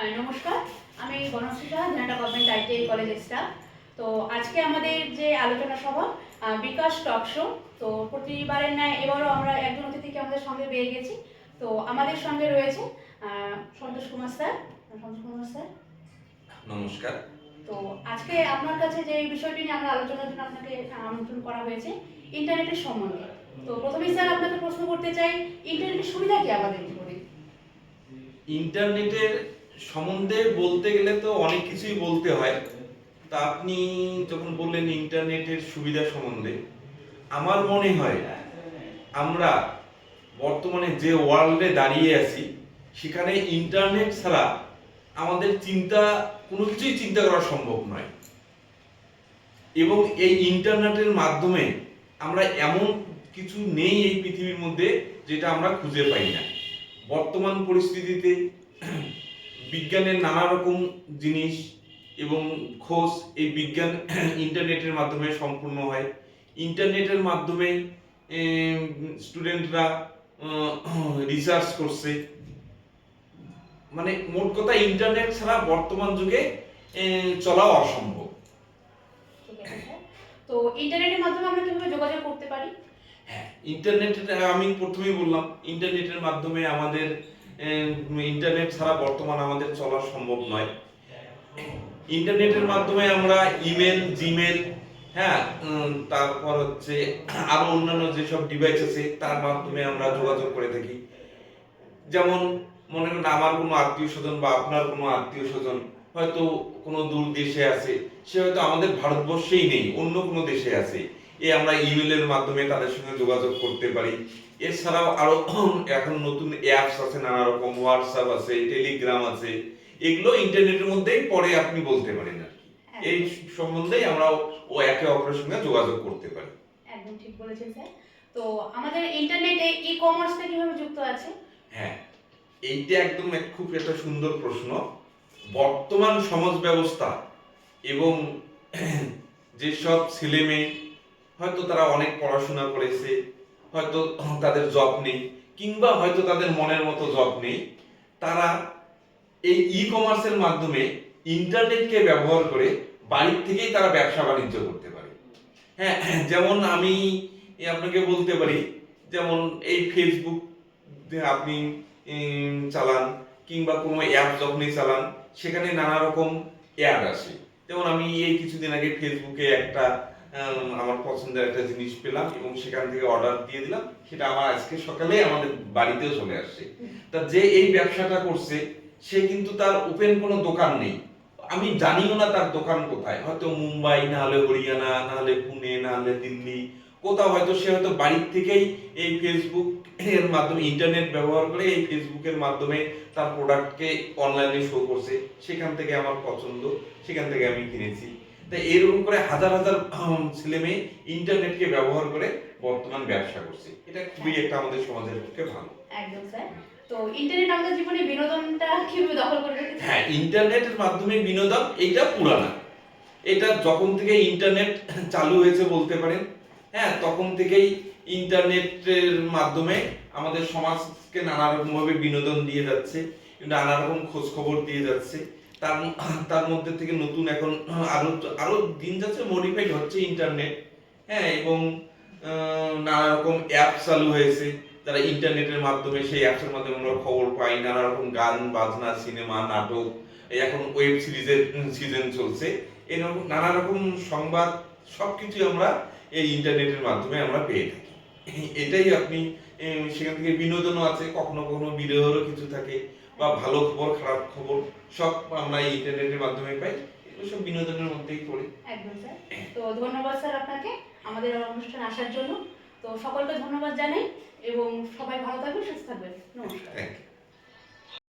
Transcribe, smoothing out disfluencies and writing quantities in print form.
নমস্কার, আমি গণশ্রী সাহা, ঝান্ডা গভর্নমেন্ট আইটিআই কলেজের স্টাফ। তো আজকে আমাদের যে আলোচনা সভা বিকাশ টক শো, তো প্রতিবারের ন্যায় এবারও আমরা একজন অতিথিকে আমাদের সঙ্গে পেয়ে গেছি। তো আমাদের সঙ্গে রয়েছে সন্তোষ কুমার স্যার। নমস্কার। তো আজকে আপনার কাছে যে বিষয়টি নিয়ে আমরা আলোচনার জন্য আপনাকে আমন্ত্রণ করা হয়েছে, ইন্টারনেটের সম্বন্ধে। তো প্রথমেই স্যার আপনাকে প্রশ্ন করতে চাই, ইন্টারনেটের সুবিধা কি আমাদের জীবনে? ইন্টারনেটের সম্বন্ধে বলতে গেলে তো অনেক কিছুই বলতে হয়। তা আপনি যখন বললেন ইন্টারনেটের সুবিধা সম্বন্ধে, আমার মনে হয় আমরা বর্তমানে যে ওয়ার্ল্ডে দাঁড়িয়ে আছি সেখানে ইন্টারনেট ছাড়া আমাদের কোনো কিছুই চিন্তা করা সম্ভব নয়। এবং এই ইন্টারনেটের মাধ্যমে আমরা এমন কিছু নেই এই পৃথিবীর মধ্যে যেটা আমরা খুঁজে পাই না। বর্তমান পরিস্থিতিতে বিজ্ঞানের নানা রকম জিনিস এবং খোঁজ এই বিজ্ঞান ইন্টারনেটের মাধ্যমে সম্পূর্ণ হয়। ইন্টারনেটের মাধ্যমে স্টুডেন্টরা রিসার্চ করছে। মানে মোট কথা ইন্টারনেট ছাড়া বর্তমান যুগে চলা অসম্ভব। তো ইন্টারনেটের মাধ্যমে আমরা কিভাবে যোগাযোগ করতে পারি? হ্যাঁ, আমি প্রথমেই বললাম ইন্টারনেটের মাধ্যমে আমাদের ইন্টারনেট ছাড়া বর্তমান আমাদের চলা সম্ভব নয়। ইন্টারনেটের মাধ্যমে আমরা ইমেল, জিমেল, হ্যাঁ, তারপর হচ্ছে আরো অন্যান্য যেসব ডিভাইস আছে তার মাধ্যমে আমরা যোগাযোগ করে থাকি। যেমন মনে করেন আমার কোনো আত্মীয় স্বজন বা আপনার কোনো আত্মীয় স্বজন হয়তো কোনো দূর দেশে আছে, সে হয়তো আমাদের ভারতবর্ষেই নেই, অন্য কোনো দেশে আছে। আমরা ইমেলের মাধ্যমে তাদের সঙ্গে যোগাযোগ করতে পারি। এছাড়াও আরো এখন নতুন অ্যাপস আছে, নানা রকম হোয়াটসঅ্যাপ আছে, টেলিগ্রাম আছে, এগুলো ইন্টারনেটের মধ্যেই পরে আপনি বলতে পারেন আর কি। এই সম্বন্ধেই আমরা একে অপরের সঙ্গে যোগাযোগ করতে পারি। একদম ঠিক বলেছেন স্যার। তো আমাদের ইন্টারনেটে ই কমার্সটা কিভাবে যুক্ত আছে? হ্যাঁ, এইটা একদম খুব একটা সুন্দর প্রশ্ন। বর্তমান সমাজ ব্যবস্থা এবং যেসব ছেলে মেয়ে হয়তো তারা অনেক পড়াশোনা করেছে, হয়তো তাদের জব নেই, কিংবা হয়তো তাদের মনের মতো জব নেই, তারা এই ই কমার্সের মাধ্যমে ইন্টারনেটকে ব্যবহার করে বাড়ির থেকেই তারা ব্যবসা বাণিজ্য করতে পারে। হ্যাঁ, যেমন আমি আপনাকে বলতে পারি, যেমন এই ফেসবুক আপনি চালান কিংবা কোনো অ্যাপ যখনই চালান সেখানে নানা রকম অ্যাড আসে। যেমন আমি এই কিছুদিন আগে ফেসবুকে একটা আমার পছন্দের একটা জিনিস পেলাম এবং সেখান থেকে অর্ডার দিয়ে দিলাম, সেটা আমার আজকে সকালে আমাদের বাড়িতেও চলে আসছে। তা যে এই ব্যবসাটা করছে সে কিন্তু তার ওপেন কোনো দোকান নেই, আমি জানিও না তার দোকান কোথায়, হয়তো মুম্বাই, না হলে হরিয়ানা, না হলে পুনে, না হলে দিল্লি, কোথাও হয়তো সে হয়তো বাড়ির থেকেই এই ফেসবুক এর মাধ্যমে ইন্টারনেট ব্যবহার করে এই ফেসবুকের মাধ্যমে তার প্রোডাক্টকে অনলাইনে শো করছে, সেখান থেকে আমার পছন্দ, সেখান থেকে আমি কিনেছি। তাই এরকম করে হাজার হাজার ছেলে মেয়ে ইন্টারনেটকে ব্যবহার করে বর্তমান ব্যবসা করছে। এটা খুবই একটা আমাদের সমাজের পক্ষে ভালো। একদম স্যার। তো ইন্টারনেট আমাদের জীবনে বিনোদনটা কিভাবে দখল করে রেখেছে? হ্যাঁ, ইন্টারনেটের মাধ্যমে বিনোদন এইটা পুরানা। এটা যখন থেকে ইন্টারনেট চালু হয়েছে বলতে পারেন, হ্যাঁ, তখন থেকেই ইন্টারনেটের মাধ্যমে আমাদের সমাজকে নানা রকম ভাবে বিনোদন দিয়ে যাচ্ছে, নানা রকম খোঁজ খবর দিয়ে যাচ্ছে। তার তার মধ্যে থেকে নতুন এখন আরো আরো দিন যাচ্ছে মডিফাইড হচ্ছে ইন্টারনেট। হ্যাঁ, এবং নানা রকম অ্যাপ চালু হয়েছে, যারা ইন্টারনেটের মাধ্যমে সেই অ্যাপসের মাধ্যমে আমরা খবর পাই, নানা রকম গান বাজনা, সিনেমা, নাটক, এখন ওয়েব সিরিজের সিজন চলছে, এরকম নানা রকম সংবাদ সবকিছু আমরা এই ইন্টারনেটের মাধ্যমে আমরা পেয়ে থাকি। এটাই আপনি সেখান থেকে বিনোদনও আছে, কখনো কখনো বিরহেরও কিছু থাকে, বা ভালো খবর খারাপ খবর সব আমরা এই ইন্টারনেটের মাধ্যমে পাই। এগুলো সব বিনোদনের মধ্যেই পড়ে। একদম স্যার। তো ধন্যবাদ স্যার আপনাকে আমাদের অনুষ্ঠানে আসার জন্য। তো সকলকে ধন্যবাদ জানাই এবং সবাই ভালো থাকবেন, সুস্থ থাকবেন। নমস্কার।